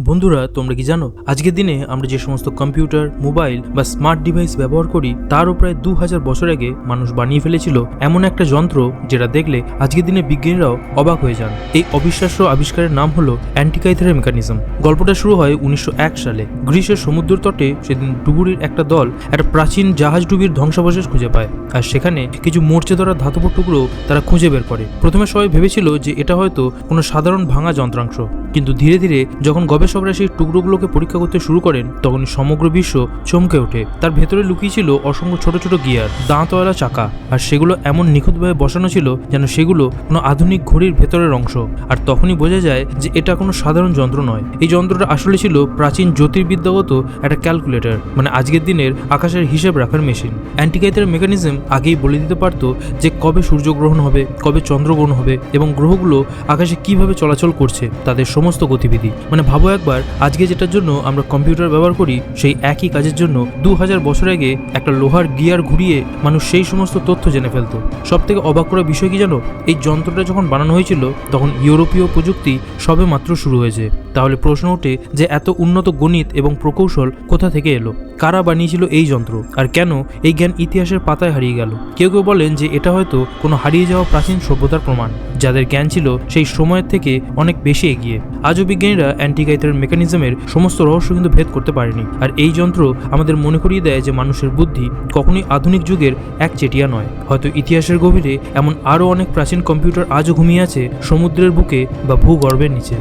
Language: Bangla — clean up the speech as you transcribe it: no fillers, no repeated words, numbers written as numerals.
বন্ধুরা, তোমরা কি জানো আজকের দিনে আমরা যে সমস্ত কম্পিউটার, মোবাইল বা স্মার্ট ডিভাইস ব্যবহার করি তারও প্রায় 2000 বছর আগে মানুষ বানিয়ে ফেলেছিল এমন একটা যন্ত্র যেটা দেখলে আজকের দিনে বিজ্ঞানীরাও অবাক হয়ে যান। এই অবিশ্বাস্য আবিষ্কারের নাম হলো অ্যান্টিকাইথেরের মেকানিজম। গল্পটা শুরু হয় 1901 সালে। গ্রিসের সমুদ্র তটে সেদিন ডুবুরির একটা দল একটা প্রাচীন জাহাজ ডুবির ধ্বংসাবশেষ খুঁজে পায়, আর সেখানে কিছু মরচে ধরা ধাতব টুকরো তারা খুঁজে বের করে। প্রথমে সবাই ভেবেছিল যে এটা হয়তো কোনো সাধারণ ভাঙা যন্ত্রাংশ, কিন্তু ধীরে ধীরে যখন গবেষকরা সেই টুকরোগুলোকে পরীক্ষা করতে শুরু করেন তখনই সমগ্র বিশ্ব চমকে ওঠে। তার ভেতরে লুকিয়ে ছিল অসংখ্য ছোট ছোট গিয়ার, দাঁতওয়ালা চাকা, আর সেগুলো এমন নিখুঁতভাবে বসানো ছিল যেন সেগুলো কোনো আধুনিক ঘড়ির ভেতরের অংশ। আর তখনই বোঝা যায় যে এটা কোনো সাধারণ যন্ত্র নয়। এই যন্ত্রটা আসলে ছিল প্রাচীন জ্যোতির্বিদ্যাগত একটা ক্যালকুলেটর, মানে আজকের দিনের আকাশের হিসেব রাখার মেশিন। অ্যান্টিকাইথেরের মেকানিজম আগেই বলে দিতে পারতো যে কবে সূর্যগ্রহণ হবে, কবে চন্দ্রগ্রহণ হবে এবং গ্রহগুলো আকাশে কিভাবে চলাচল করছে, তাদের সমস্ত গতিবিধি। মানে ভাবো একবার, আজকে যেটার জন্য আমরা কম্পিউটার ব্যবহার করি সেই একই কাজের জন্য 2000 বছর আগে একটা লোহার গিয়ার ঘুরিয়ে মানুষ সেই সমস্ত তথ্য জেনে ফেলতো। সব থেকে অবাক করার বিষয় কি জানো, এই যন্ত্রটা যখন বানানো হয়েছিল তখন ইউরোপীয় প্রযুক্তি সবে মাত্র শুরু হয়েছে। তাহলে প্রশ্ন ওঠে যে এত উন্নত গণিত এবং প্রকৌশল কোথা থেকে এলো? কারা বানিয়েছিল এই যন্ত্র, আর কেন এই জ্ঞান ইতিহাসের পাতায় হারিয়ে গেল? কেউ কেউ বলেন যে এটা হয়তো কোনো হারিয়ে যাওয়া প্রাচীন সভ্যতার প্রমাণ, যাদের জ্ঞান ছিল সেই সময়ের থেকে অনেক বেশি এগিয়ে। আজও বিজ্ঞানীরা অ্যান্টিকাইথেরের মেকানিজমের সমস্ত রহস্য কিন্তু ভেদ করতে পারেনি। আর এই যন্ত্র আমাদের মনে করিয়ে দেয় যে মানুষের বুদ্ধি কখনোই আধুনিক যুগের একচেটিয়া নয়। হয়তো ইতিহাসের গভীরে এমন আরও অনেক প্রাচীন কম্পিউটার আজও ঘুমিয়ে আছে সমুদ্রের বুকে বা ভূগর্ভের নিচে।